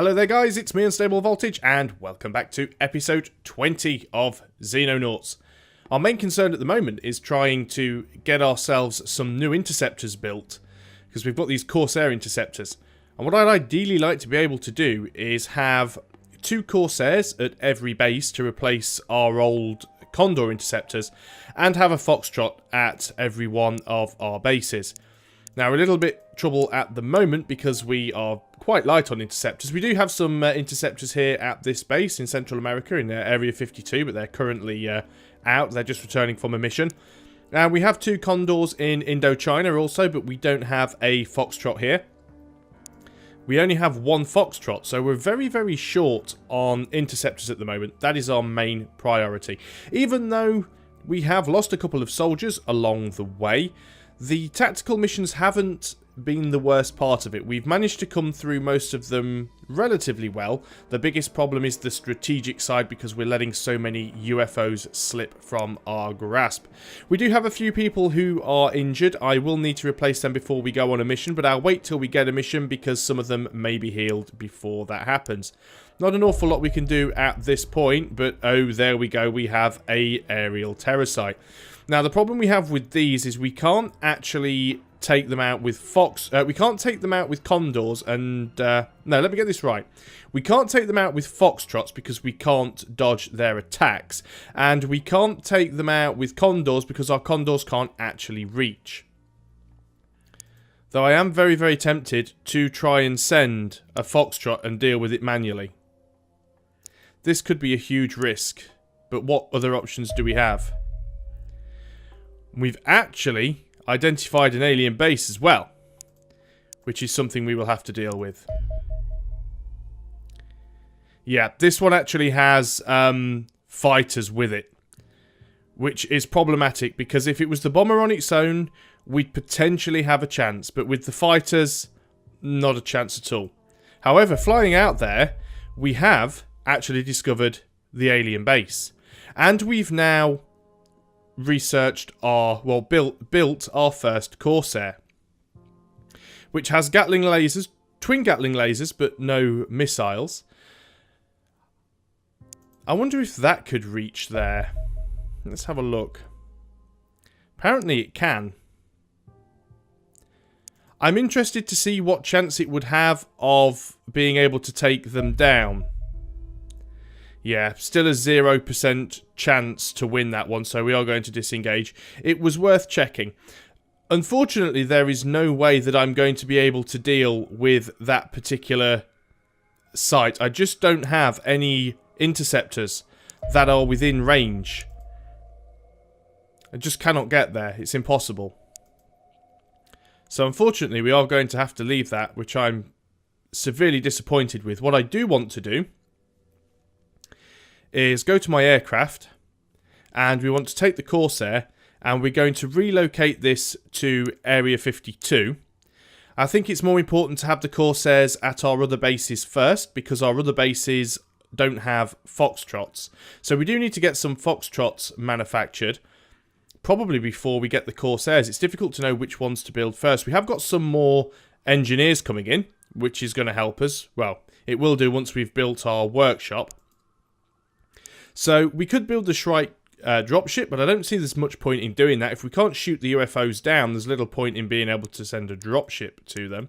Hello there guys, it's me Unstable Voltage and welcome back to episode 20 of Xenonauts. Our main concern at the moment is trying to get ourselves some new interceptors built, because we've got these Corsair interceptors. And what I'd ideally like to be able to do is have 2 Corsairs at every base to replace our old Condor interceptors, and have a Foxtrot at every one of our bases. Now, we're a little bit trouble at the moment because we are quite light on interceptors. We do have some interceptors here at this base in Central America in Area 52, but they're currently out. They're just returning from a mission. We have 2 Condors in Indochina also, but we don't have a Foxtrot here. We only have 1 Foxtrot, so we're very, very short on interceptors at the moment. That is our main priority. Even though we have lost a couple of soldiers along the way, the tactical missions haven't been the worst part of it. We've managed to come through most of them relatively well. The biggest problem is the strategic side, because we're letting so many UFOs slip from our grasp. We do have a few people who are injured. I will need to replace them before we go on a mission, but I'll wait till we get a mission because some of them may be healed before that happens. Not an awful lot we can do at this point, but oh, there we go. We have a aerial terror site. Now, the problem we have with these is we can't actually take them out with we can't take them out with Condors and... no, let me get this right. We can't take them out with Foxtrots because we can't dodge their attacks. And we can't take them out with Condors because our Condors can't actually reach. Though I am very, very tempted to try and send a Foxtrot and deal with it manually. This could be a huge risk, but what other options do we have? We've actually identified an alien base as well, which is something we will have to deal with. Yeah, this one actually has fighters with it, which is problematic because if it was the bomber on its own, we'd potentially have a chance, but with the fighters, not a chance at all. However, flying out there, we have actually discovered the alien base, and we've now researched our, well, built our first Corsair, which has Gatling lasers, twin Gatling lasers, but no missiles. I wonder if that could reach there. Let's have a look. Apparently it can. I'm interested to see what chance it would have of being able to take them down. Yeah, still a 0% chance to win that one, so we are going to disengage. It was worth checking. Unfortunately, there is no way that I'm going to be able to deal with that particular site. I just don't have any interceptors that are within range. I just cannot get there. It's impossible. So unfortunately, we are going to have to leave that, which I'm severely disappointed with. What I do want to do is go to my aircraft, and we want to take the Corsair, and we're going to relocate this to Area 52. I think it's more important to have the Corsairs at our other bases first, because our other bases don't have Foxtrots. So we do need to get some Foxtrots manufactured, probably before we get the Corsairs. It's difficult to know which ones to build first. We have got some more engineers coming in, which is going to help us. Well, it will do once we've built our workshop. So we could build the Shrike dropship, but I don't see there's much point in doing that. If we can't shoot the UFOs down, there's little point in being able to send a dropship to them.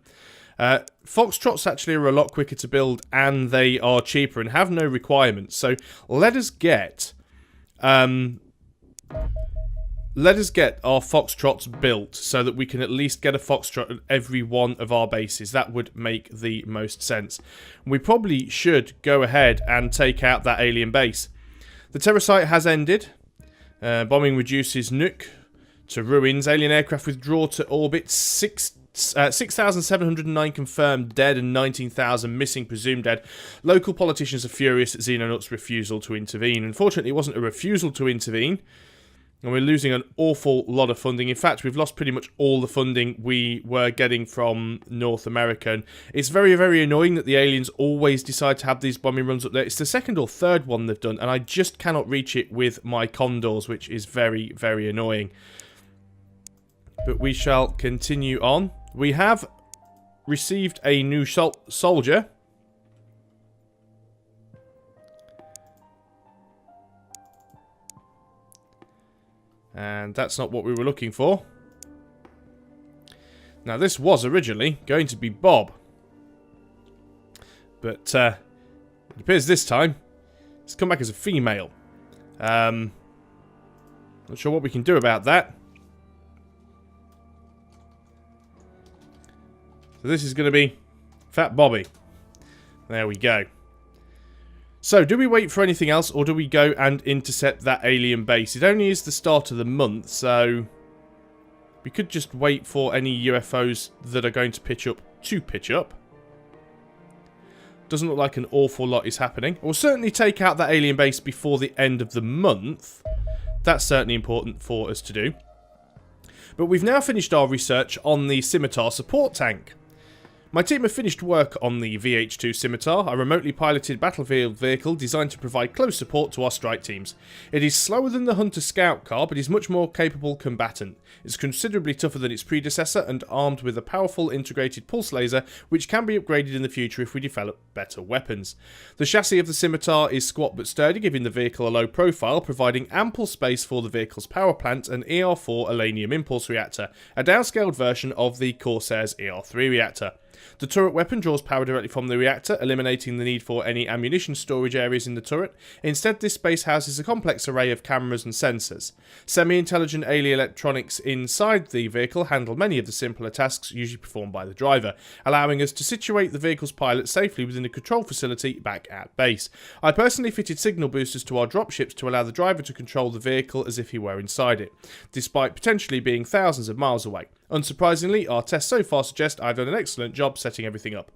Foxtrots actually are a lot quicker to build, and they are cheaper and have no requirements. So let us get our Foxtrots built so that we can at least get a Foxtrot at every one of our bases. That would make the most sense. We probably should go ahead and take out that alien base. The terror site has ended. Bombing reduces nuke to ruins. Alien aircraft withdraw to orbit. 6,709 confirmed dead and 19,000 missing presumed dead. Local politicians are furious at Xenonauts' refusal to intervene. Unfortunately, it wasn't a refusal to intervene, and we're losing an awful lot of funding. In fact, we've lost pretty much all the funding we were getting from North America. And it's very, very annoying that the aliens always decide to have these bombing runs up there. It's the second or third one they've done, and I just cannot reach it with my Condors, which is very, very annoying. But we shall continue on. We have received a new soldier. And that's not what we were looking for. Now, this was originally going to be Bob. But it appears this time it's come back as a female. Not sure what we can do about that. So this is going to be Fat Bobby. There we go. So, do we wait for anything else, or do we go and intercept that alien base? It only is the start of the month, so we could just wait for any UFOs that are going to pitch up to pitch up. Doesn't look like an awful lot is happening. We'll certainly take out that alien base before the end of the month. That's certainly important for us to do. But we've now finished our research on the Scimitar support tank. My team have finished work on the VH2 Scimitar, a remotely piloted battlefield vehicle designed to provide close support to our strike teams. It is slower than the Hunter Scout car, but is much more capable combatant. It's considerably tougher than its predecessor and armed with a powerful integrated pulse laser, which can be upgraded in the future if we develop better weapons. The chassis of the Scimitar is squat but sturdy, giving the vehicle a low profile, providing ample space for the vehicle's power plant and ER4 Alanium Impulse Reactor, a downscaled version of the Corsair's ER3 reactor. The turret weapon draws power directly from the reactor, eliminating the need for any ammunition storage areas in the turret. Instead, this space houses a complex array of cameras and sensors. Semi-intelligent alien electronics inside the vehicle handle many of the simpler tasks usually performed by the driver, allowing us to situate the vehicle's pilot safely within a control facility back at base. I personally fitted signal boosters to our dropships to allow the driver to control the vehicle as if he were inside it, despite potentially being thousands of miles away. Unsurprisingly, our tests so far suggest I've done an excellent job setting everything up.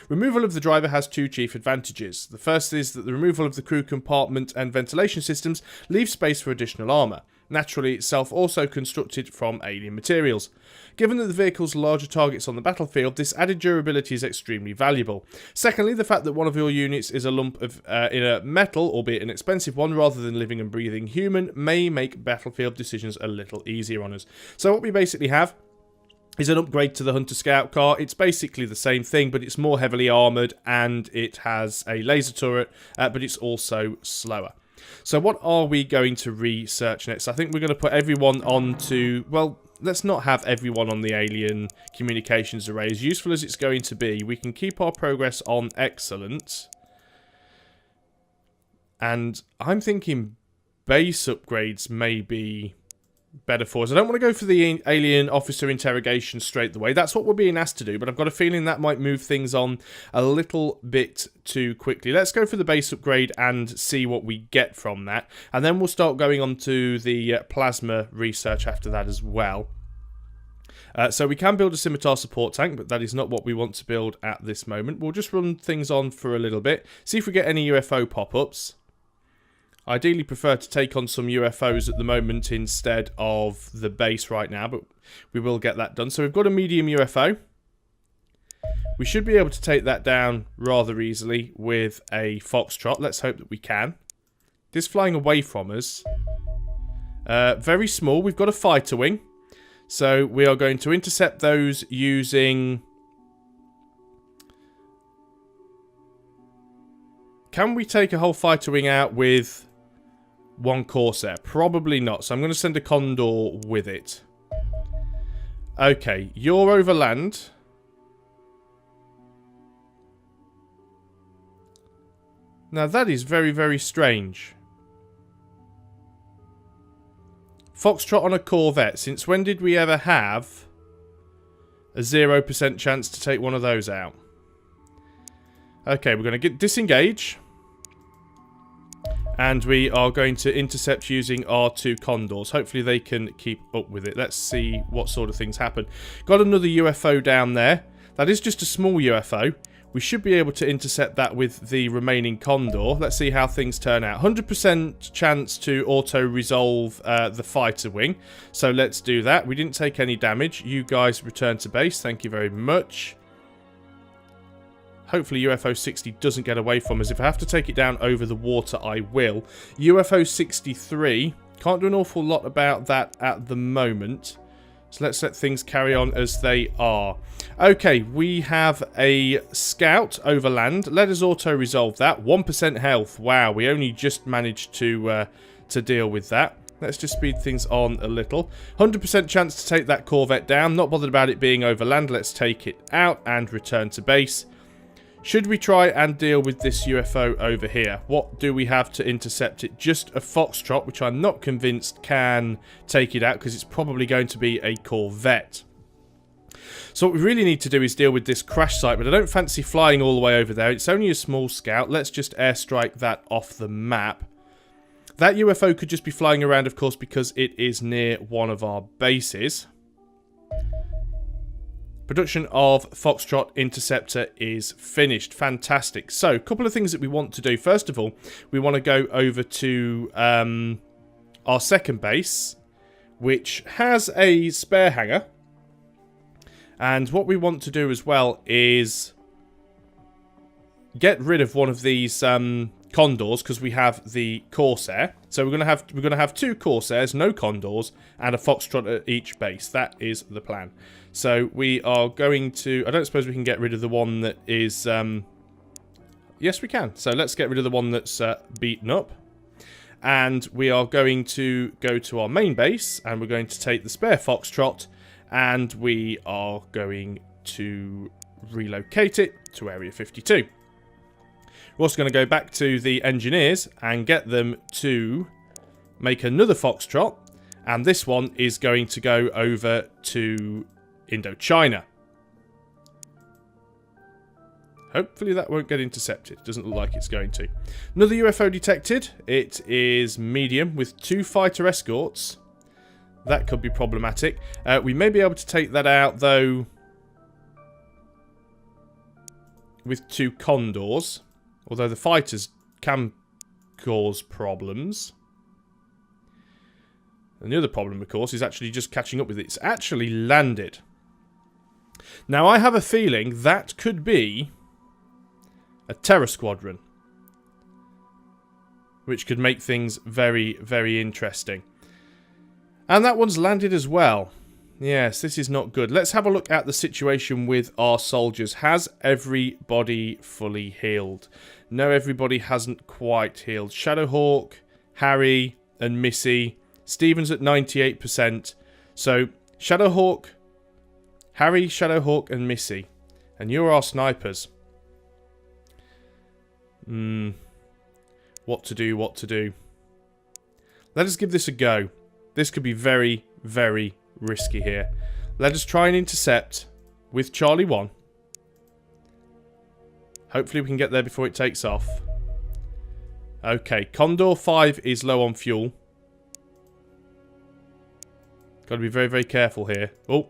Removal of the driver has two chief advantages. The first is that the removal of the crew compartment and ventilation systems leaves space for additional armour, naturally itself also constructed from alien materials. Given that the vehicle's larger targets on the battlefield, this added durability is extremely valuable. Secondly, the fact that one of your units is a lump of inert metal, albeit an expensive one, rather than living and breathing human, may make battlefield decisions a little easier on us. So what we basically have is an upgrade to the Hunter Scout car. It's basically the same thing, but it's more heavily armoured and it has a laser turret, but it's also slower. So what are we going to research next? I think we're going to put everyone onto, well, let's not have everyone on the alien communications array. As useful as it's going to be, we can keep our progress on excellent. And I'm thinking base upgrades may be better for us. I don't want to go for the alien officer interrogation straight away. That's what we're being asked to do, but I've got a feeling that might move things on a little bit too quickly. Let's go for the base upgrade and see what we get from that, and then we'll start going on to the plasma research after that as well. So we can build a Scimitar support tank, but that is not what we want to build at this moment. We'll just run things on for a little bit, see if we get any UFO pop-ups. Ideally prefer to take on some UFOs at the moment instead of the base right now, but we will get that done. So we've got a medium UFO. We should be able to take that down rather easily with a Foxtrot. Let's hope that we can. This flying away from us. Very small. We've got a fighter wing. So we are going to intercept those using... Can we take a whole fighter wing out with one Corsair? Probably not. So I'm going to send a Condor with it. Okay, you're over land. Now that is very, very strange. Foxtrot on a Corvette. Since when did we ever have a 0% chance to take one of those out? Okay, we're going to disengage. And we are going to intercept using our two Condors. Hopefully they can keep up with it. Let's see what sort of things happen. Got another UFO down there. That is just a small UFO. We should be able to intercept that with the remaining Condor. Let's see how things turn out. 100% chance to auto-resolve the fighter wing. So let's do that. We didn't take any damage. You guys return to base. Thank you very much. Hopefully UFO 60 doesn't get away from us. If I have to take it down over the water, I will. UFO 63. Can't do an awful lot about that at the moment. So let's let things carry on as they are. Okay, we have a scout over land. Let us auto-resolve that. 1% health. Wow, we only just managed to deal with that. Let's just speed things on a little. 100% chance to take that Corvette down. Not bothered about it being over land. Let's take it out and return to base. Should we try and deal with this UFO over here? What do we have to intercept it? Just a Foxtrot, which I'm not convinced can take it out because it's probably going to be a Corvette. So what we really need to do is deal with this crash site, but I don't fancy flying all the way over there. It's only a small scout. Let's just airstrike that off the map. That UFO could just be flying around, of course, because it is near one of our bases. Production of Foxtrot Interceptor is finished. Fantastic. So, a couple of things that we want to do. First of all, we want to go over to our second base, which has a spare hangar. And what we want to do as well is get rid of one of these Condors, because we have the Corsair. So we're gonna have two Corsairs, no Condors, and a Foxtrot at each base. That is the plan. So we are going to... I don't suppose we can get rid of the one that is... yes, we can. So let's get rid of the one that's beaten up. And we are going to go to our main base, and we're going to take the spare Foxtrot, and we are going to relocate it to Area 52. We're also going to go back to the engineers and get them to make another Foxtrot. And this one is going to go over to Indochina. Hopefully that won't get intercepted. Doesn't look like it's going to. Another UFO detected. It is medium with 2 fighter escorts. That could be problematic. We may be able to take that out, though, with 2 Condors. Although the fighters can cause problems. And the other problem, of course, is actually just catching up with it. It's actually landed. Now, I have a feeling that could be a Terror Squadron. Which could make things very, very interesting. And that one's landed as well. Yes, this is not good. Let's have a look at the situation with our soldiers. Has everybody fully healed? No, everybody hasn't quite healed. Shadowhawk, Harry, and Missy. Steven's at 98%. So, Shadowhawk, Harry, Shadowhawk, and Missy. And you're our snipers. What to do, what to do. Let us give this a go. This could be very, very risky here. Let us try and intercept with Charlie 1. Hopefully we can get there before it takes off. Okay, Condor 5 is low on fuel. Got to be very, very careful here. Oh,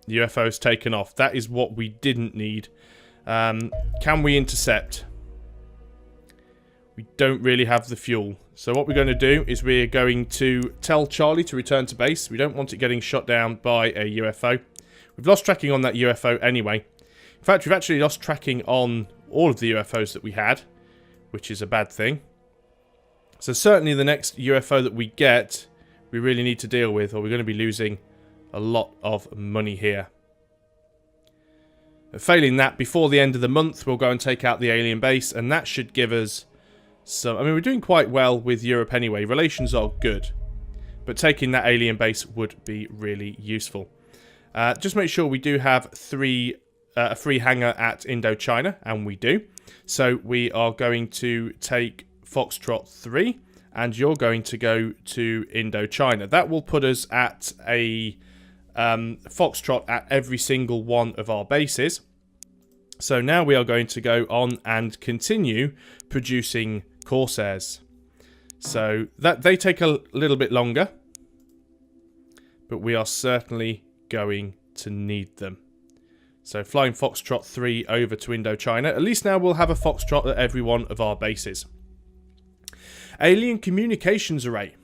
the UFO's taken off. That is what we didn't need. Can we intercept? We don't really have the fuel. So what we're going to do is we're going to tell Charlie to return to base. We don't want it getting shot down by a UFO. We've lost tracking on that UFO anyway. In fact, we've actually lost tracking on all of the UFOs that we had, which is a bad thing. So certainly the next UFO that we get, we really need to deal with, or we're going to be losing a lot of money here. Failing that, before the end of the month, we'll go and take out the alien base, and that should give us some... I mean, we're doing quite well with Europe anyway. Relations are good. But taking that alien base would be really useful. Just make sure we do have a free hangar at Indochina, and we do. So we are going to take Foxtrot 3, and you're going to go to Indochina. That will put us at a Foxtrot at every single one of our bases. So now we are going to go on and continue producing Corsairs. So that they take a little bit longer, but we are certainly going to need them. So flying Foxtrot 3 over to Indochina. At least now we'll have a Foxtrot at every one of our bases. Alien communications array.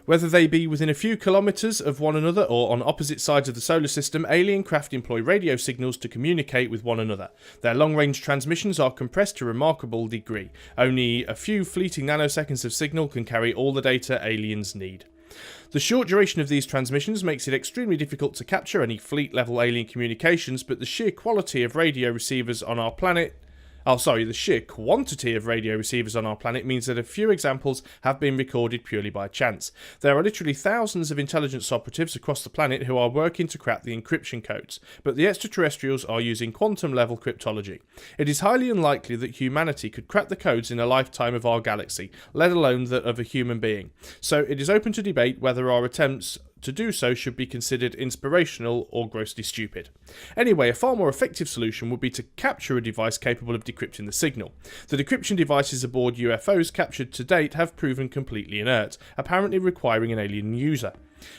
Whether they be within a few kilometres of one another or on opposite sides of the solar system, alien craft employ radio signals to communicate with one another. Their long-range transmissions are compressed to a remarkable degree. Only a few fleeting nanoseconds of signal can carry all the data aliens need. The short duration of these transmissions makes it extremely difficult to capture any fleet-level alien communications, but the sheer quality of radio receivers on our planet The sheer quantity of radio receivers on our planet means that a few examples have been recorded purely by chance. There are literally thousands of intelligence operatives across the planet who are working to crack the encryption codes, but the extraterrestrials are using quantum-level cryptology. It is highly unlikely that humanity could crack the codes in a lifetime of our galaxy, let alone that of a human being. So it is open to debate whether our attempts to do so should be considered inspirational or grossly stupid. Anyway, a far more effective solution would be to capture a device capable of decrypting the signal. The decryption devices aboard UFOs captured to date have proven completely inert, apparently requiring an alien user.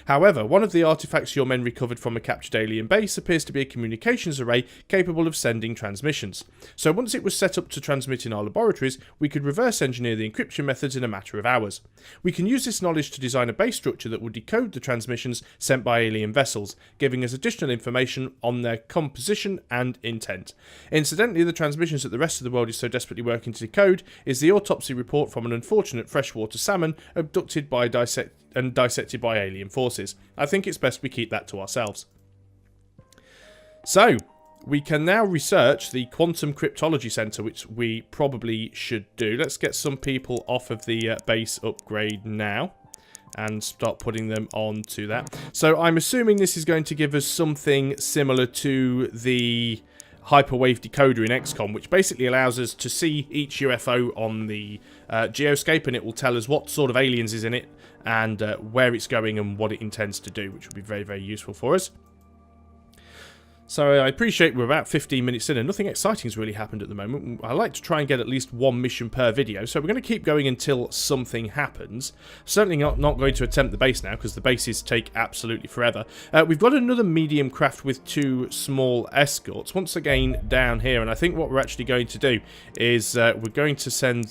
However, one of the artifacts your men recovered from a captured alien base appears to be a communications array capable of sending transmissions. So once it was set up to transmit in our laboratories, we could reverse engineer the encryption methods in a matter of hours. We can use this knowledge to design a base structure that will decode the transmissions sent by alien vessels, giving us additional information on their composition and intent. Incidentally, the transmissions that the rest of the world is so desperately working to decode is the autopsy report from an unfortunate freshwater salmon abducted by dissected by alien forces. I think it's best we keep that to ourselves. So, we can now research the Quantum Cryptology Center, which we probably should do. Let's get some people off of the base upgrade now and start putting them onto that. So I'm assuming this is going to give us something similar to the hyperwave decoder in XCOM, which basically allows us to see each UFO on the geoscape, and it will tell us what sort of aliens is in it and where it's going and what it intends to do, which will be very, very useful for us. So I appreciate we're about 15 minutes in and nothing exciting has really happened at the moment. I like to try and get at least one mission per video, so we're going to keep going until something happens. Certainly not going to attempt the base now, because the bases take absolutely forever. We've got another medium craft with 2 small escorts, once again down here, and I think what we're actually going to do is we're going to send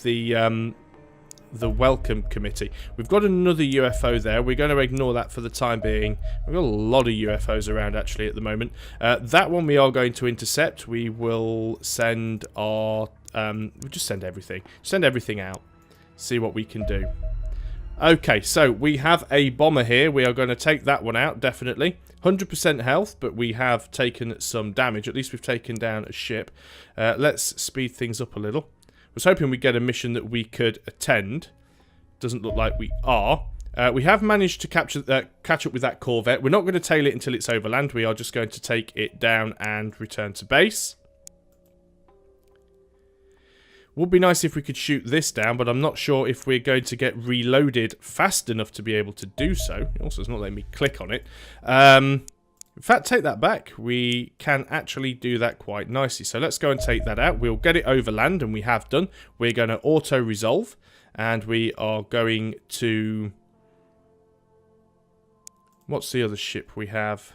the welcome committee. We've got another UFO there. We're going to ignore that for the time being. We've got a lot of UFOs around actually at the moment. That one we are going to intercept. We will send our... we'll just send everything. Send everything out. See what we can do. Okay, so we have a bomber here. We are going to take that one out, definitely. 100% health, but we have taken some damage. At least we've taken down a ship. Let's speed things up a little. I was hoping we'd get a mission that we could attend. Doesn't look like we are. We have managed to catch up with that Corvette. We're not going to tail it until it's overland. We are just going to take it down and return to base. Would be nice if we could shoot this down, but I'm not sure if we're going to get reloaded fast enough to be able to do so. Also, it's not letting me click on it. In fact, take that back. We can actually do that quite nicely. So let's go and take that out. We'll get it overland, and we have done. We're going to auto-resolve, and we are going to... What's the other ship we have?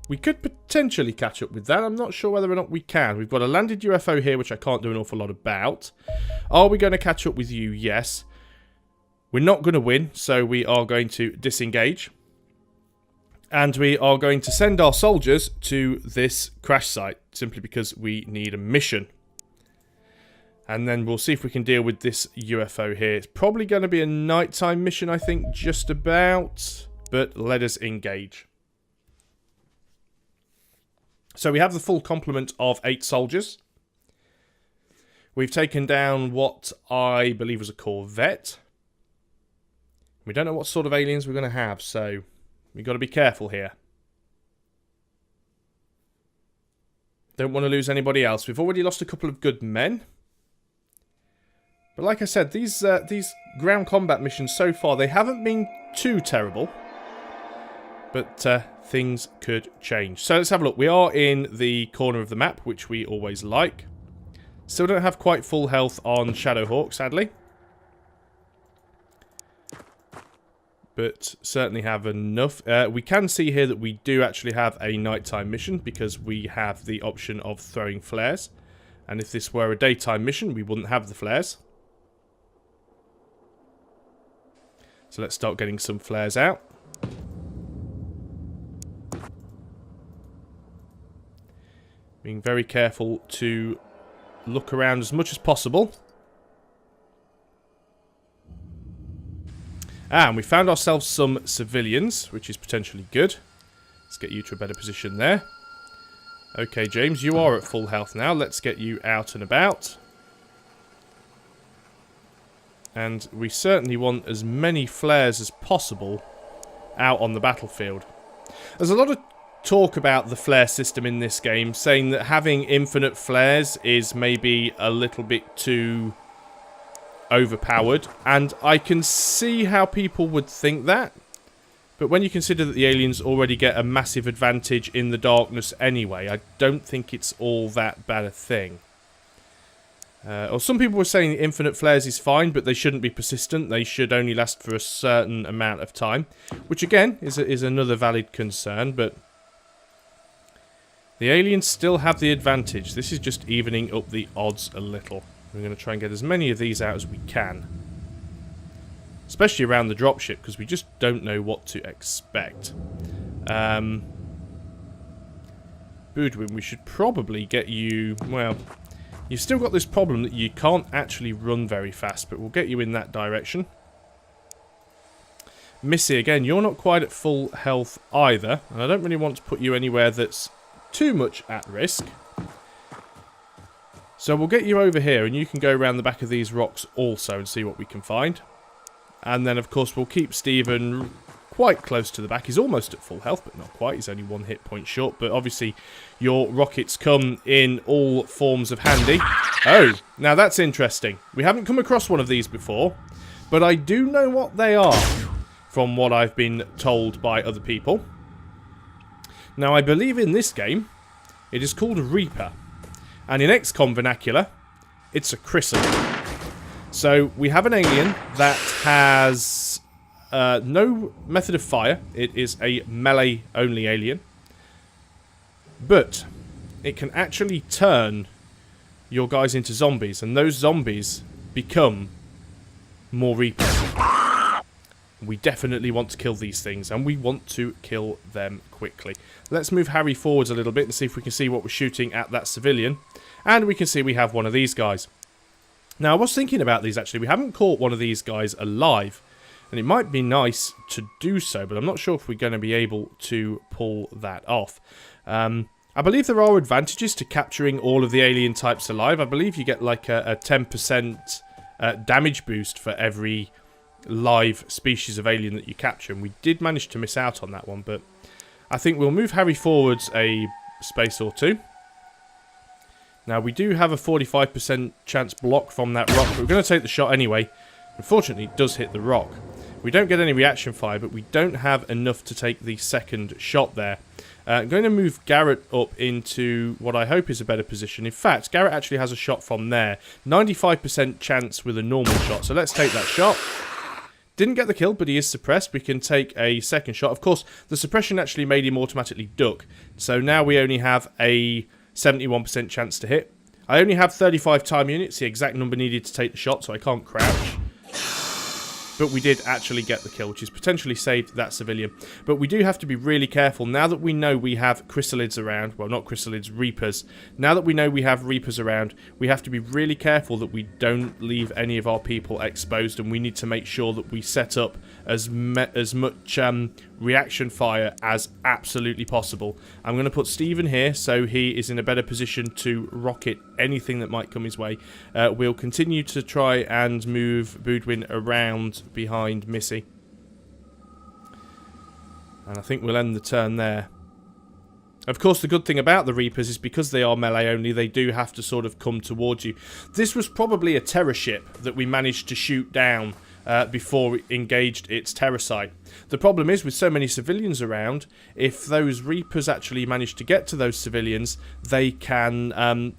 We could potentially catch up with that. I'm not sure whether or not we can. We've got a landed UFO here, which I can't do an awful lot about. Are we going to catch up with you? Yes. We're not going to win, so we are going to disengage. And we are going to send our soldiers to this crash site, simply because we need a mission. And then we'll see if we can deal with this UFO here. It's probably going to be a nighttime mission, I think, just about. But let us engage. So we have the full complement of 8 soldiers. We've taken down what I believe was a Corvette. We don't know what sort of aliens we're going to have, so we've got to be careful here. Don't want to lose anybody else. We've already lost a couple of good men. But like I said, these ground combat missions so far, they haven't been too terrible. But things could change. So let's have a look. We are in the corner of the map, which we always like. Still don't have quite full health on Shadowhawk, sadly. But certainly have enough. We can see here that we do actually have a nighttime mission because we have the option of throwing flares. And if this were a daytime mission, we wouldn't have the flares. So let's start getting some flares out. Being very careful to look around as much as possible. And we found ourselves some civilians, which is potentially good. Let's get you to a better position there. Okay, James, you are at full health now. Let's get you out and about. And we certainly want as many flares as possible out on the battlefield. There's a lot of talk about the flare system in this game, saying that having infinite flares is maybe a little bit too overpowered. And I can see how people would think that. But when you consider that the aliens already get a massive advantage in the darkness anyway, I don't think it's all that bad a thing. Or some people were saying infinite flares is fine, but they shouldn't be persistent. They should only last for a certain amount of time. Which again, is another valid concern, but the aliens still have the advantage. This is just evening up the odds a little. We're going to try and get as many of these out as we can. Especially around the dropship, because we just don't know what to expect. Boudwin, we should probably get you... Well, you've still got this problem that you can't actually run very fast, but we'll get you in that direction. Missy, again, you're not quite at full health either, and I don't really want to put you anywhere that's too much at risk. So we'll get you over here, and you can go around the back of these rocks also and see what we can find. And then, of course, we'll keep Stephen quite close to the back. He's almost at full health, but not quite. He's only 1 hit point short. But obviously, your rockets come in all forms of handy. Oh, now that's interesting. We haven't come across one of these before, but I do know what they are from what I've been told by other people. Now, I believe in this game, it is called a Reaper. And in XCOM vernacular, it's a chrysalid. So, we have an alien that has no method of fire. It is a melee-only alien. But it can actually turn your guys into zombies. And those zombies become more Reapers. We definitely want to kill these things. And we want to kill them quickly. Let's move Harry forwards a little bit and see if we can see what we're shooting at that civilian. And we can see we have one of these guys. Now, I was thinking about these, actually. We haven't caught one of these guys alive. And it might be nice to do so, but I'm not sure if we're going to be able to pull that off. I believe there are advantages to capturing all of the alien types alive. I believe you get like a 10% damage boost for every live species of alien that you capture. And we did manage to miss out on that one, but I think we'll move Harry forwards a space or two. Now, we do have a 45% chance block from that rock, but we're going to take the shot anyway. Unfortunately, it does hit the rock. We don't get any reaction fire, but we don't have enough to take the second shot there. I'm going to move Garrett up into what I hope is a better position. In fact, Garrett actually has a shot from there. 95% chance with a normal shot, so let's take that shot. Didn't get the kill, but he is suppressed. We can take a second shot. Of course, the suppression actually made him automatically duck, so now we only have a 71% chance to hit. I only have 35 time units, the exact number needed to take the shot, so I can't crouch. But we did actually get the kill, which has potentially saved that civilian. But we do have to be really careful. Now that we know we have chrysalids around, well, not chrysalids, Reapers. Now that we know we have Reapers around, we have to be really careful that we don't leave any of our people exposed, and we need to make sure that we set up as much reaction fire as absolutely possible. I'm going to put Stephen here so he is in a better position to rocket anything that might come his way. We'll continue to try and move Boudwin around behind Missy. And I think we'll end the turn there. Of course, the good thing about the Reapers is because they are melee only, they do have to sort of come towards you. This was probably a terror ship that we managed to shoot down before it engaged its terror site. The problem is, with so many civilians around, if those Reapers actually manage to get to those civilians, they can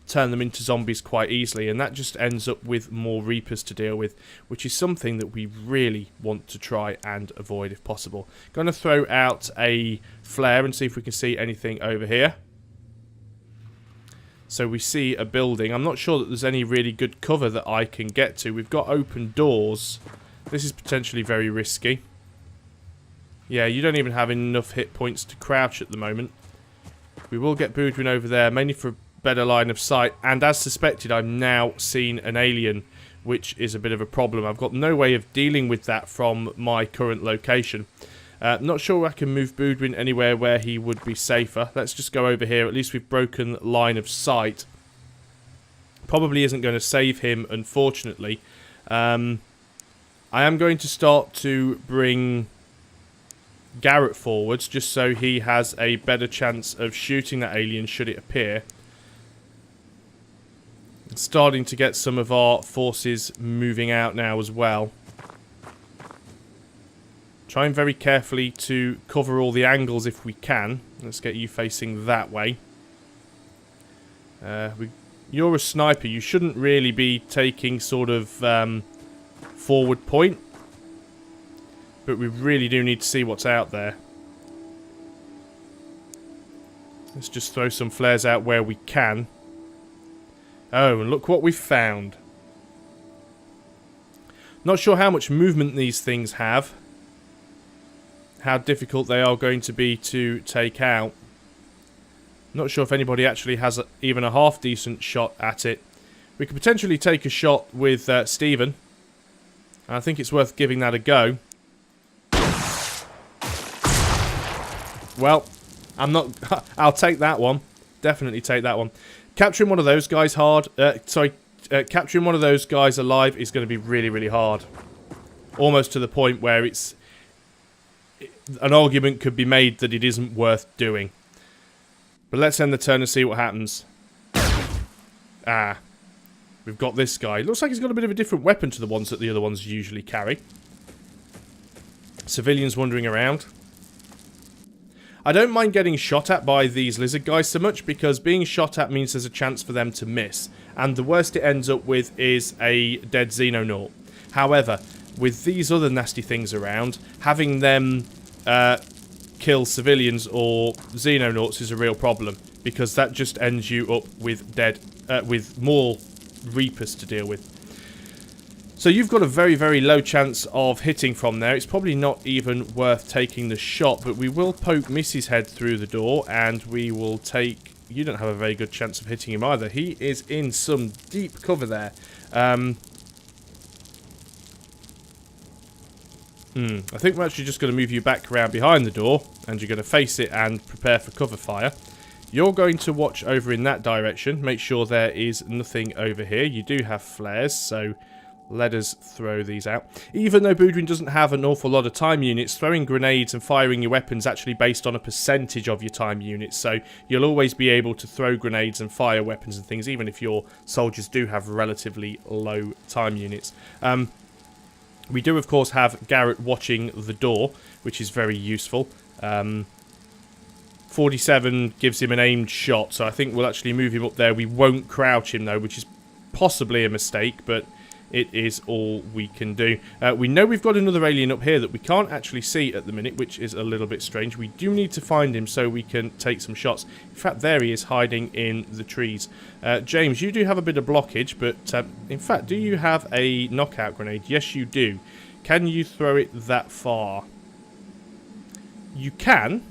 turn them into zombies quite easily, and that just ends up with more Reapers to deal with, which is something that we really want to try and avoid if possible. Going to throw out a flare and see if we can see anything over here. So we see a building. I'm not sure that there's any really good cover that I can get to. We've got open doors. This is potentially very risky. Yeah, you don't even have enough hit points to crouch at the moment. We will get Boudwin over there, mainly for a better line of sight. And as suspected, I've now seen an alien, which is a bit of a problem. I've got no way of dealing with that from my current location. Not sure I can move Boudwin anywhere where he would be safer. Let's just go over here. At least we've broken line of sight. Probably isn't going to save him, unfortunately. I am going to start to bring Garrett forwards, just so he has a better chance of shooting that alien should it appear. Starting to get some of our forces moving out now as well. Trying very carefully to cover all the angles if we can. Let's get you facing that way. You're a sniper. You shouldn't really be taking sort of forward point. But we really do need to see what's out there. Let's just throw some flares out where we can. Oh, and look what we found. Not sure how much movement these things have. How difficult they are going to be to take out. Not sure if anybody actually has even a half decent shot at it. We could potentially take a shot with Stephen. I think it's worth giving that a go. Well, I'm not... I'll take that one. Definitely take that one. Capturing one of those guys capturing one of those guys alive is going to be really, really hard. Almost to the point where it's... An argument could be made that it isn't worth doing. But let's end the turn and see what happens. Ah. We've got this guy. Looks like he's got a bit of a different weapon to the ones that the other ones usually carry. Civilians wandering around. I don't mind getting shot at by these lizard guys so much, because being shot at means there's a chance for them to miss. And the worst it ends up with is a dead Xenonaut. However, with these other nasty things around, having them kill civilians or Xenonauts is a real problem, because that just ends you up with with more Reapers to deal with. So you've got a very, very low chance of hitting from there. It's probably not even worth taking the shot, but we will poke Missy's head through the door, and we will take... You don't have a very good chance of hitting him either. He is in some deep cover there. I think we're actually just going to move you back around behind the door, and you're going to face it and prepare for cover fire. You're going to watch over in that direction. Make sure there is nothing over here. You do have flares, so... Let us throw these out. Even though Boudwin doesn't have an awful lot of time units, throwing grenades and firing your weapons actually based on a percentage of your time units. So you'll always be able to throw grenades and fire weapons and things, even if your soldiers do have relatively low time units. We do, of course, have Garrett watching the door, which is very useful. 47 gives him an aimed shot, so I think we'll actually move him up there. We won't crouch him, though, which is possibly a mistake, but... It is all we can do. We know we've got another alien up here that we can't actually see at the minute, which is a little bit strange. We do need to find him so we can take some shots. In fact, there he is hiding in the trees. James, you do have a bit of blockage, but in fact, do you have a knockout grenade? Yes, you do. Can you throw it that far? You can.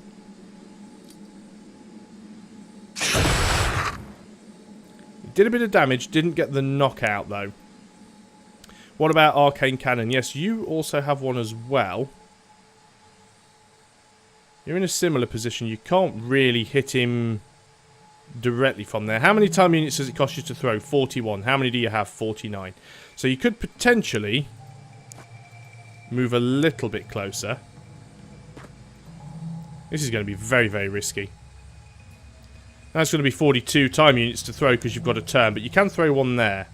It did a bit of damage, didn't get the knockout, though. What about Arcane Cannon? Yes, you also have one as well. You're in a similar position. You can't really hit him directly from there. How many time units does it cost you to throw? 41. How many do you have? 49. So you could potentially move a little bit closer. This is going to be very, very risky. That's going to be 42 time units to throw because you've got a turn, but you can throw one there.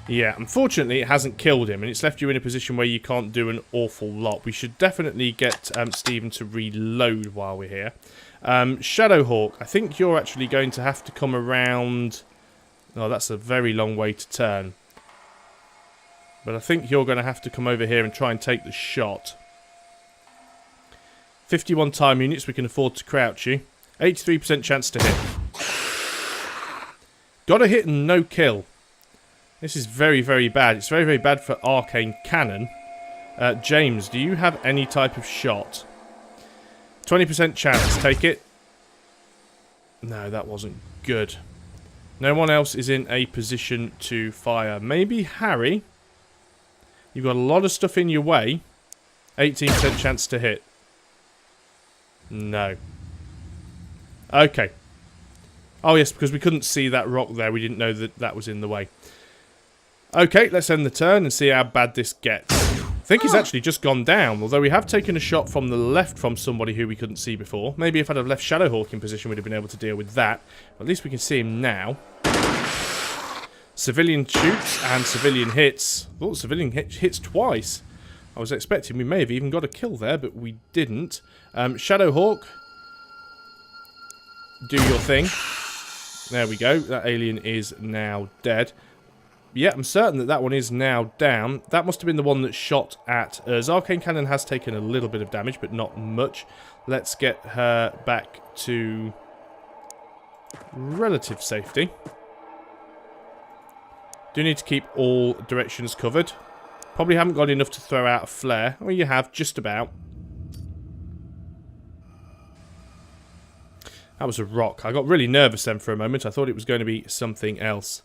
Yeah, unfortunately it hasn't killed him, and it's left you in a position where you can't do an awful lot. We should definitely get Stephen to reload while we're here. Shadowhawk, I think you're actually going to have to come around... Oh, that's a very long way to turn. But I think you're going to have to come over here and try and take the shot. 51 time units, we can afford to crouch you. 83% chance to hit. Got a hit and no kill. This is very, very bad. It's very, very bad for Arcane Cannon. James, do you have any type of shot? 20% chance. Take it. No, that wasn't good. No one else is in a position to fire. Maybe Harry. You've got a lot of stuff in your way. 18% chance to hit. No. Okay. Oh yes, because we couldn't see that rock there. We didn't know that that was in the way. Okay, let's end the turn and see how bad this gets. I think he's actually just gone down, although we have taken a shot from the left from somebody who we couldn't see before. Maybe if I'd have left Shadowhawk in position, we'd have been able to deal with that. At least we can see him now. Civilian shoots and civilian hits. Oh, civilian hits twice. I was expecting we may have even got a kill there, but we didn't. Shadowhawk, do your thing. There we go. That alien is now dead. Yeah, I'm certain that that one is now down. That must have been the one that shot at us. Arcane Cannon has taken a little bit of damage, but not much. Let's get her back to relative safety. Do need to keep all directions covered. Probably haven't got enough to throw out a flare. Well, you have, just about. That was a rock. I got really nervous then for a moment. I thought it was going to be something else.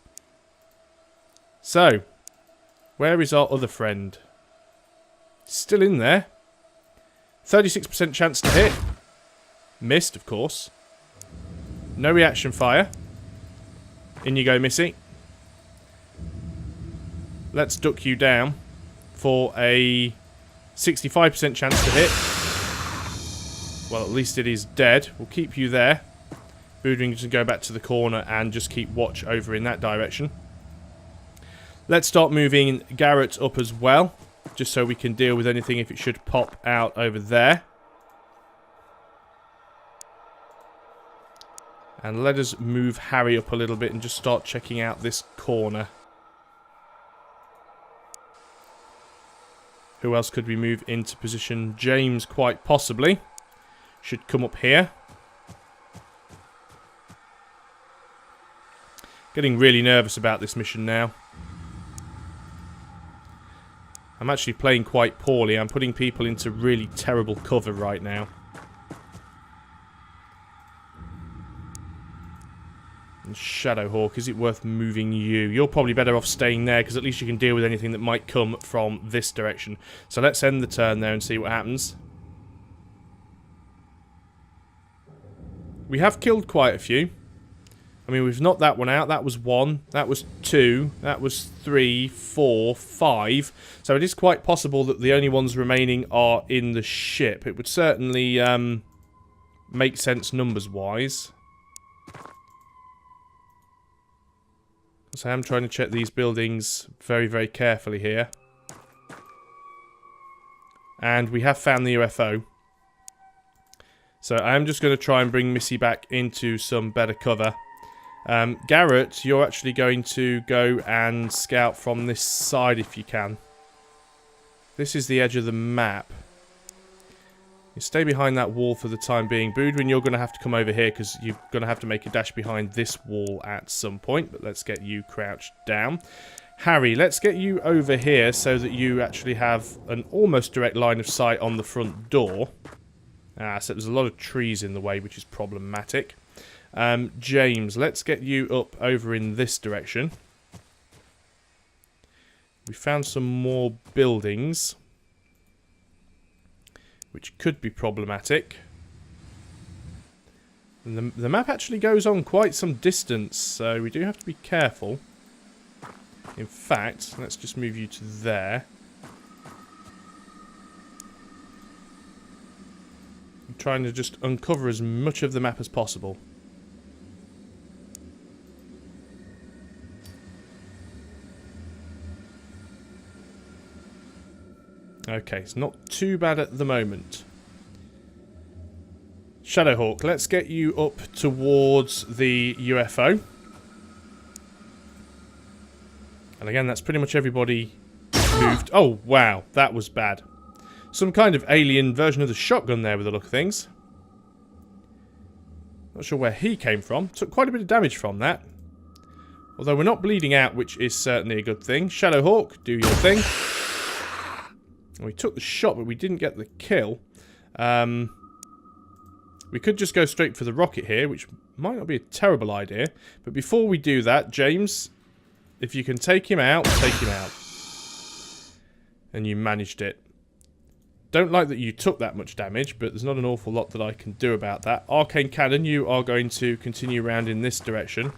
So, where is our other friend? Still in there. 36% chance to hit. Missed, of course. No reaction fire. In you go, Missy. Let's duck you down for a 65% chance to hit. Well, at least it is dead. We'll keep you there. Boodring to go back to the corner and just keep watch over in that direction. Let's start moving Garrett up as well, just so we can deal with anything if it should pop out over there. And let us move Harry up a little bit and just start checking out this corner. Who else could we move into position? James, quite possibly. Should come up here. Getting really nervous about this mission now. I'm actually playing quite poorly. I'm putting people into really terrible cover right now. And Shadowhawk, is it worth moving you? You're probably better off staying there, because at least you can deal with anything that might come from this direction. So let's end the turn there and see what happens. We have killed quite a few. I mean, we've knocked that one out. That was 1. That was 2. That was 3, 4, 5. So it is quite possible that the only ones remaining are in the ship. It would certainly make sense numbers-wise. So I'm trying to check these buildings very, very carefully here. And we have found the UFO. So I'm just going to try and bring Missy back into some better cover. Garrett, you're actually going to go and scout from this side if you can. This is the edge of the map. You stay behind that wall for the time being. Boodwin, you're going to have to come over here because you're going to have to make a dash behind this wall at some point. But let's get you crouched down. Harry, let's get you over here so that you actually have an almost direct line of sight on the front door. So there's a lot of trees in the way, which is problematic. James, let's get you up over in this direction. We found some more buildings, which could be problematic. And the map actually goes on quite some distance, so we do have to be careful. In fact, let's just move you to there. I'm trying to just uncover as much of the map as possible. Okay, it's not too bad at the moment. Shadowhawk, let's get you up towards the UFO. And again, that's pretty much everybody moved. Oh, wow, that was bad. Some kind of alien version of the shotgun there with the look of things. Not sure where he came from. Took quite a bit of damage from that. Although we're not bleeding out, which is certainly a good thing. Shadowhawk, do your thing. We took the shot, but we didn't get the kill. We could just go straight for the rocket here, which might not be a terrible idea. But before we do that, James, if you can take him out, take him out. And you managed it. don't like that you took that much damage, but there's not an awful lot that I can do about that. Arcane Cannon, you are going to continue around in this direction.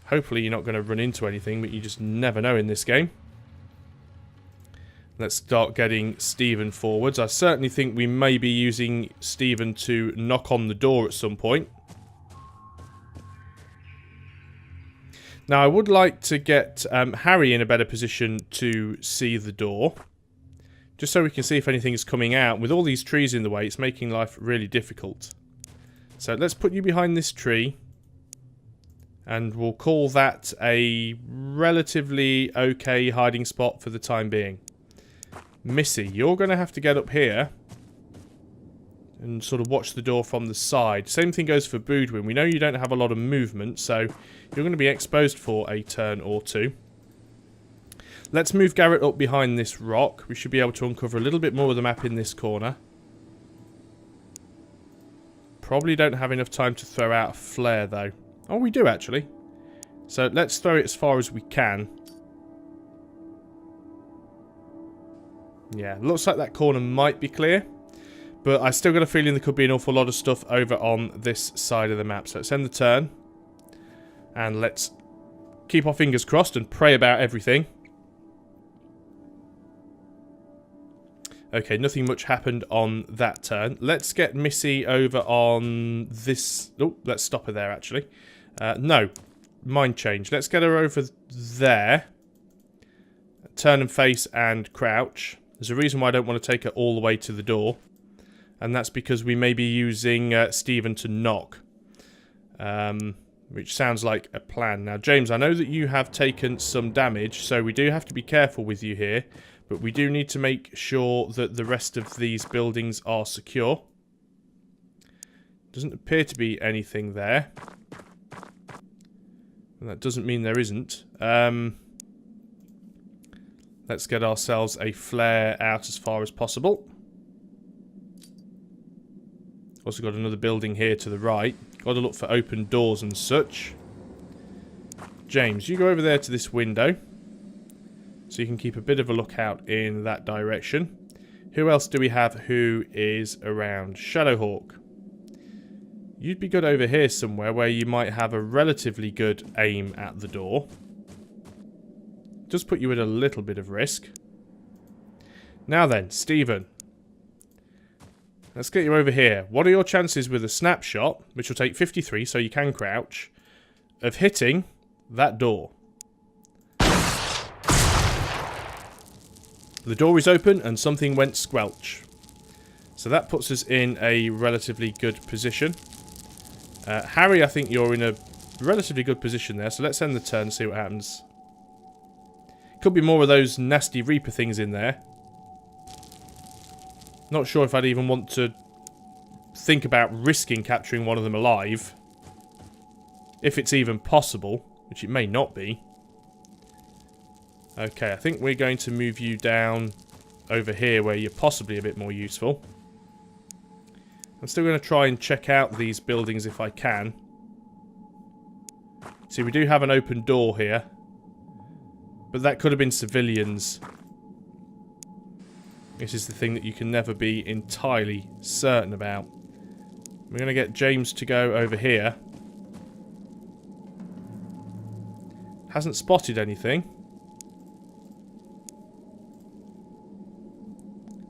Hopefully you're not going to run into anything, but you just never know in this game. Let's start getting Stephen forwards. I certainly think we may be using Stephen to knock on the door at some point. Now, I would like to get Harry in a better position to see the door. Just so we can see if anything is coming out. With all these trees in the way, it's making life really difficult. So let's put you behind this tree. And we'll call that a relatively okay hiding spot for the time being. Missy, you're going to have to get up here and sort of watch the door from the side. Same thing goes for Boudwin. We know you don't have a lot of movement, so you're going to be exposed for a turn or two. Let's move Garrett up behind this rock. We should be able to uncover a little bit more of the map in this corner. Probably don't have enough time to throw out a flare, though. Oh, we do, actually. So let's throw it as far as we can. Yeah, looks like that corner might be clear. But I still got a feeling there could be an awful lot of stuff over on this side of the map. So let's end the turn. And let's keep our fingers crossed and pray about everything. Okay, nothing much happened on that turn. Let's get Missy over on this... Oh, let's stop her there, actually. No, mind change. Let's get her over there. Turn and face and crouch. There's a reason why I don't want to take her all the way to the door. And that's because we may be using Stephen to knock. Which sounds like a plan. Now, James, I know that you have taken some damage, so we do have to be careful with you here. But we do need to make sure that the rest of these buildings are secure. Doesn't appear to be anything there. And that doesn't mean there isn't. Let's get ourselves a flare out as far as possible. Also got another building here to the right. Got to look for open doors and such. James, you go over there to this window. So you can keep a bit of a lookout in that direction. Who else do we have who is around? Shadowhawk. You'd be good over here somewhere where you might have a relatively good aim at the door. Does put you at a little bit of risk. Now then, Stephen. Let's get you over here. What are your chances with a snapshot, which will take 53, so you can crouch, of hitting that door? The door is open and something went squelch. So that puts us in a relatively good position. Harry, I think you're in a relatively good position there, so let's end the turn and see what happens. Could be more of those nasty Reaper things in there. Not sure if I'd even want to think about risking capturing one of them alive. If it's even possible, which it may not be. Okay, I think we're going to move you down over here where you're possibly a bit more useful. I'm still going to try and check out these buildings if I can. See, we do have an open door here. But that could have been civilians. This is the thing that you can never be entirely certain about. We're going to get James to go over here. Hasn't spotted anything.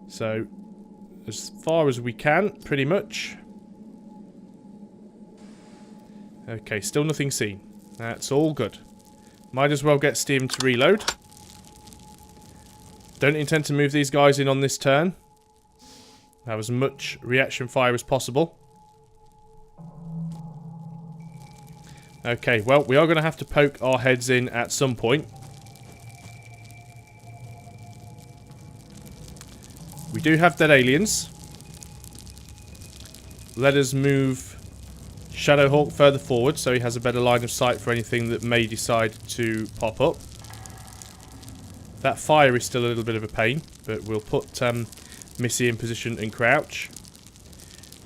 So, as far as we can, pretty much. Okay, still nothing seen. That's all good. Might as well get Stephen to reload. Don't intend to move these guys in on this turn. Have as much reaction fire as possible. Okay, well, we are going to have to poke our heads in at some point. We do have dead aliens. Let us move Shadowhawk further forward so he has a better line of sight for anything that may decide to pop up. That fire is still a little bit of a pain, but we'll put Missy in position and crouch.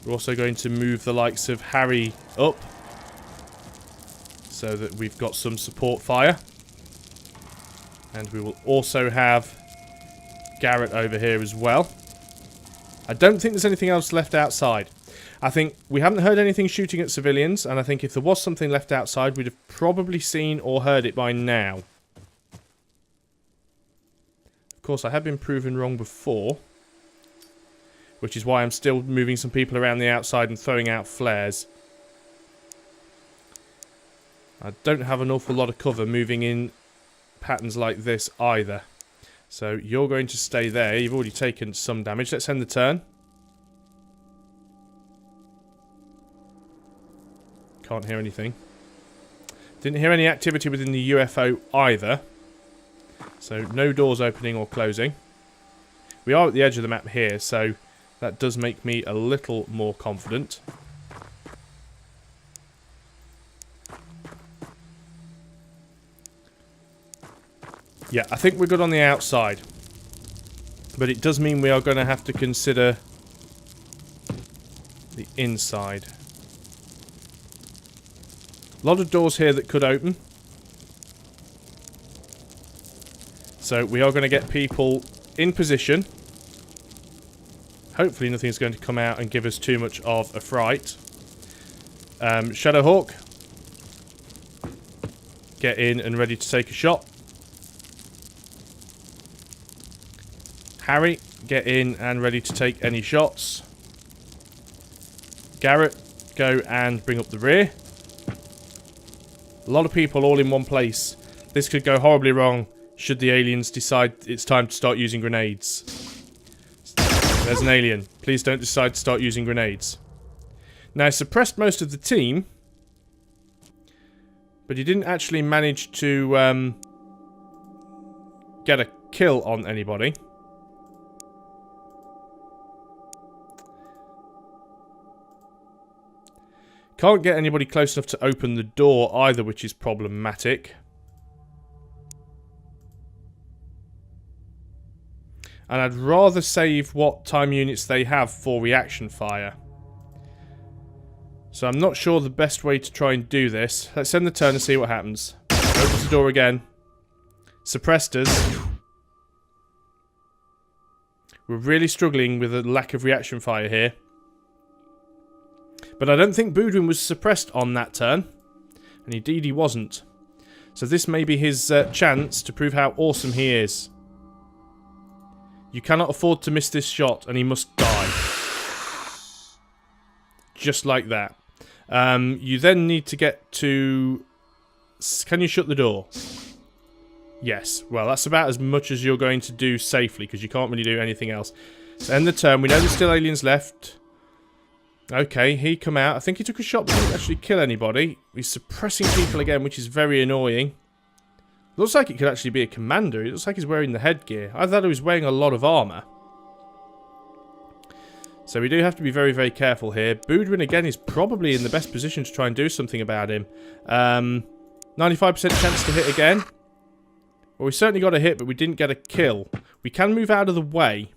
We're also going to move the likes of Harry up so that we've got some support fire. And we will also have Garrett over here as well. I don't think there's anything else left outside. I think we haven't heard anything shooting at civilians, and I think if there was something left outside, we'd have probably seen or heard it by now. Of course, I have been proven wrong before, which is why I'm still moving some people around the outside and throwing out flares. I don't have an awful lot of cover moving in patterns like this either. So you're going to stay there. You've already taken some damage. Let's end the turn. Can't hear anything. Didn't hear any activity within the UFO either. So no doors opening or closing. We are at the edge of the map here, so that does make me a little more confident. Yeah, I think we're good on the outside. But it does mean we are going to have to consider the inside. A lot of doors here that could open. So we are going to get people in position. Hopefully nothing's going to come out and give us too much of a fright. Shadowhawk. Get in and ready to take a shot. Harry, get in and ready to take any shots. Garrett, go and bring up the rear. A lot of people all in one place. This could go horribly wrong should the aliens decide it's time to start using grenades. There's an alien. Please don't decide to start using grenades. Now, I suppressed most of the team, but he didn't actually manage to get a kill on anybody. Can't get anybody close enough to open the door either, which is problematic. And I'd rather save what time units they have for reaction fire. So I'm not sure the best way to try and do this. Let's end the turn and see what happens. Opens the door again. Suppressed us. We're really struggling with a lack of reaction fire here. But I don't think Boudwin was suppressed on that turn. And indeed he wasn't. So this may be his chance to prove how awesome he is. You cannot afford to miss this shot, and he must die. Just like that. You then need to get to... Can you shut the door? Yes. Well, that's about as much as you're going to do safely, because you can't really do anything else. So end the turn. We know there's still aliens left. Okay, he come out. I think he took a shot but didn't actually kill anybody. He's suppressing people again, which is very annoying. Looks like it could actually be a commander. It looks like he's wearing the headgear. I thought he was wearing a lot of armor. So we do have to be very, very careful here. Boudwin, again, is probably in the best position to try and do something about him. 95% chance to hit again. Well, we certainly got a hit, but we didn't get a kill. We can move out of the way.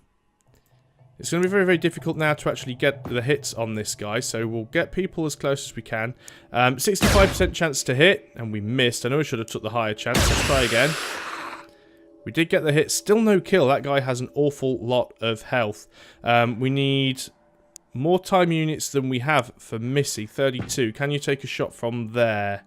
It's going to be very, very difficult now to actually get the hits on this guy, so we'll get people as close as we can. 65% chance to hit, and we missed. I know we should have took the higher chance. Let's try again. We did get the hit. Still no kill. That guy has an awful lot of health. We need more time units than we have for Missy. 32. Can you take a shot from there?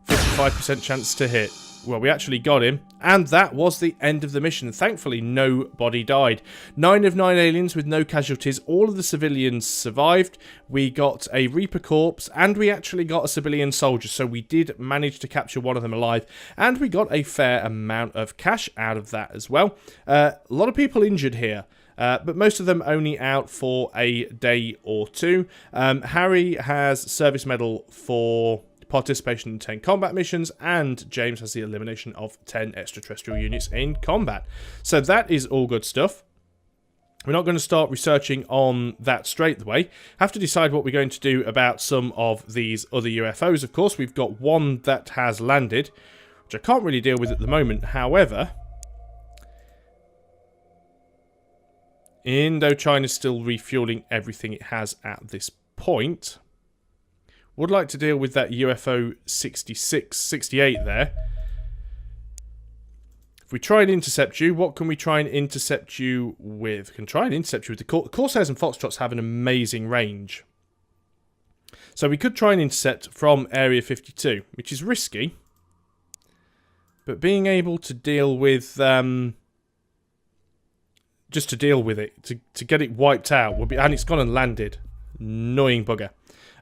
55% chance to hit. Well, we actually got him, and that was the end of the mission. Thankfully, nobody died. 9 of 9 aliens with no casualties. All of the civilians survived. We got a Reaper corpse, and we actually got a civilian soldier, so we did manage to capture one of them alive, and we got a fair amount of cash out of that as well. A lot of people injured here. But most of them only out for a day or two. Harry has service medal for participation in 10 combat missions, and James has the elimination of 10 extraterrestrial units in combat. So that is all good stuff. We're not going to start researching on that straight away. Have to decide what we're going to do about some of these other UFOs. Of course, we've got one that has landed, which I can't really deal with at the moment. However, Indochina is still refueling everything it has at this point. Would like to deal with that UFO 68 there. If we try and intercept you, what can we try and intercept you with? We can try and intercept you with the Corsairs and Foxtrots have an amazing range. So we could try and intercept from Area 52, which is risky. But being able to deal with... just to deal with it, to get it wiped out, would be, and it's gone and landed. Annoying bugger.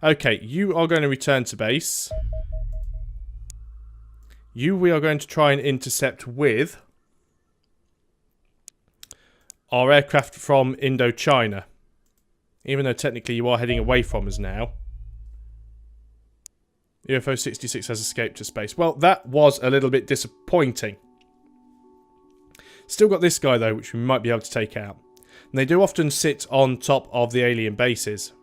Okay, you are going to return to base. You we are going to try and intercept with our aircraft from Indochina. Even though technically you are heading away from us now. UFO 66 has escaped to space. Well, that was a little bit disappointing. Still got this guy though, which we might be able to take out. And they do often sit on top of the alien bases.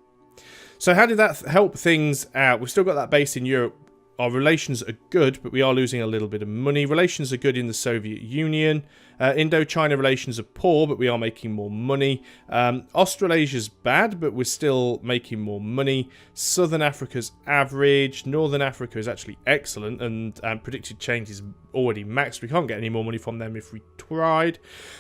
So how did that help things out? We've still got that base in Europe. Our relations are good, but we are losing a little bit of money. Relations are good in the Soviet Union. Indochina relations are poor, but we are making more money. Australasia's bad, but we're still making more money. Southern Africa's average. Northern Africa is actually excellent, and predicted change is already maxed. We can't get any more money from them if we tried.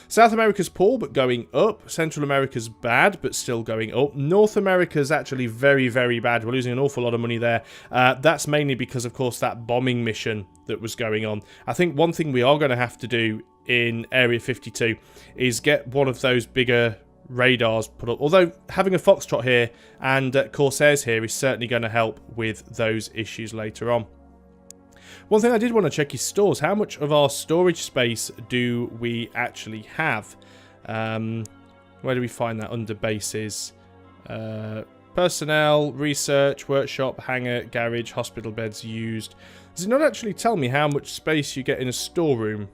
South America's poor, but going up. Central America's bad, but still going up. North America's actually very, very bad. We're losing an awful lot of money there. That's mainly because, of course, that bombing mission that was going on. I think one thing we are going to have to do in Area 52 is get one of those bigger radars put up. Although having a Foxtrot here and Corsairs here is certainly going to help with those issues later on. One thing I did want to check is stores. How much of our storage space do we actually have? Where do we find that under bases? Personnel, research, workshop, hangar, garage, hospital beds used. Does it not actually tell me how much space you get in a storeroom?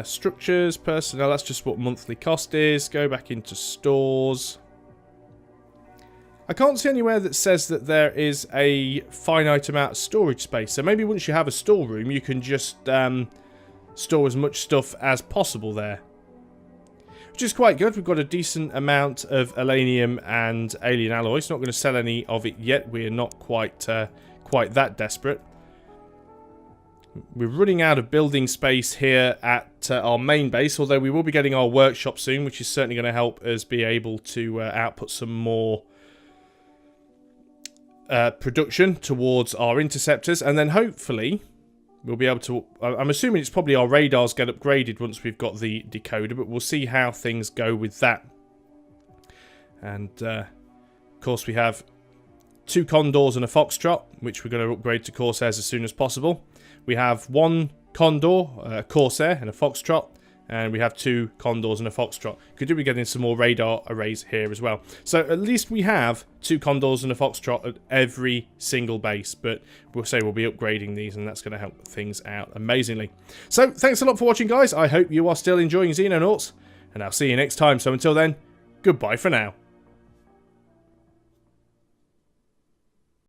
Structures, personnel, that's just what monthly cost is. Go back into stores. I can't see anywhere that says that there is a finite amount of storage space. So maybe once you have a storeroom, you can just store as much stuff as possible there. Which is quite good. We've got a decent amount of alanium and alien alloys. Not going to sell any of it yet. We're not quite that desperate. We're running out of building space here at our main base, although we will be getting our workshop soon, which is certainly going to help us be able to output some more production towards our interceptors, and then hopefully we'll be able to... I'm assuming it's probably our radars get upgraded once we've got the decoder, but we'll see how things go with that. And, of course, we have 2 Condors and a Foxtrot, which we're going to upgrade to Corsairs as soon as possible. We have 1 Condor, a Corsair, and a Foxtrot. And we have 2 Condors and a Foxtrot. Could do be getting some more radar arrays here as well. So at least we have 2 Condors and a Foxtrot at every single base. But we'll say we'll be upgrading these, and that's going to help things out amazingly. So thanks a lot for watching, guys. I hope you are still enjoying Xenonauts. And I'll see you next time. So until then, goodbye for now.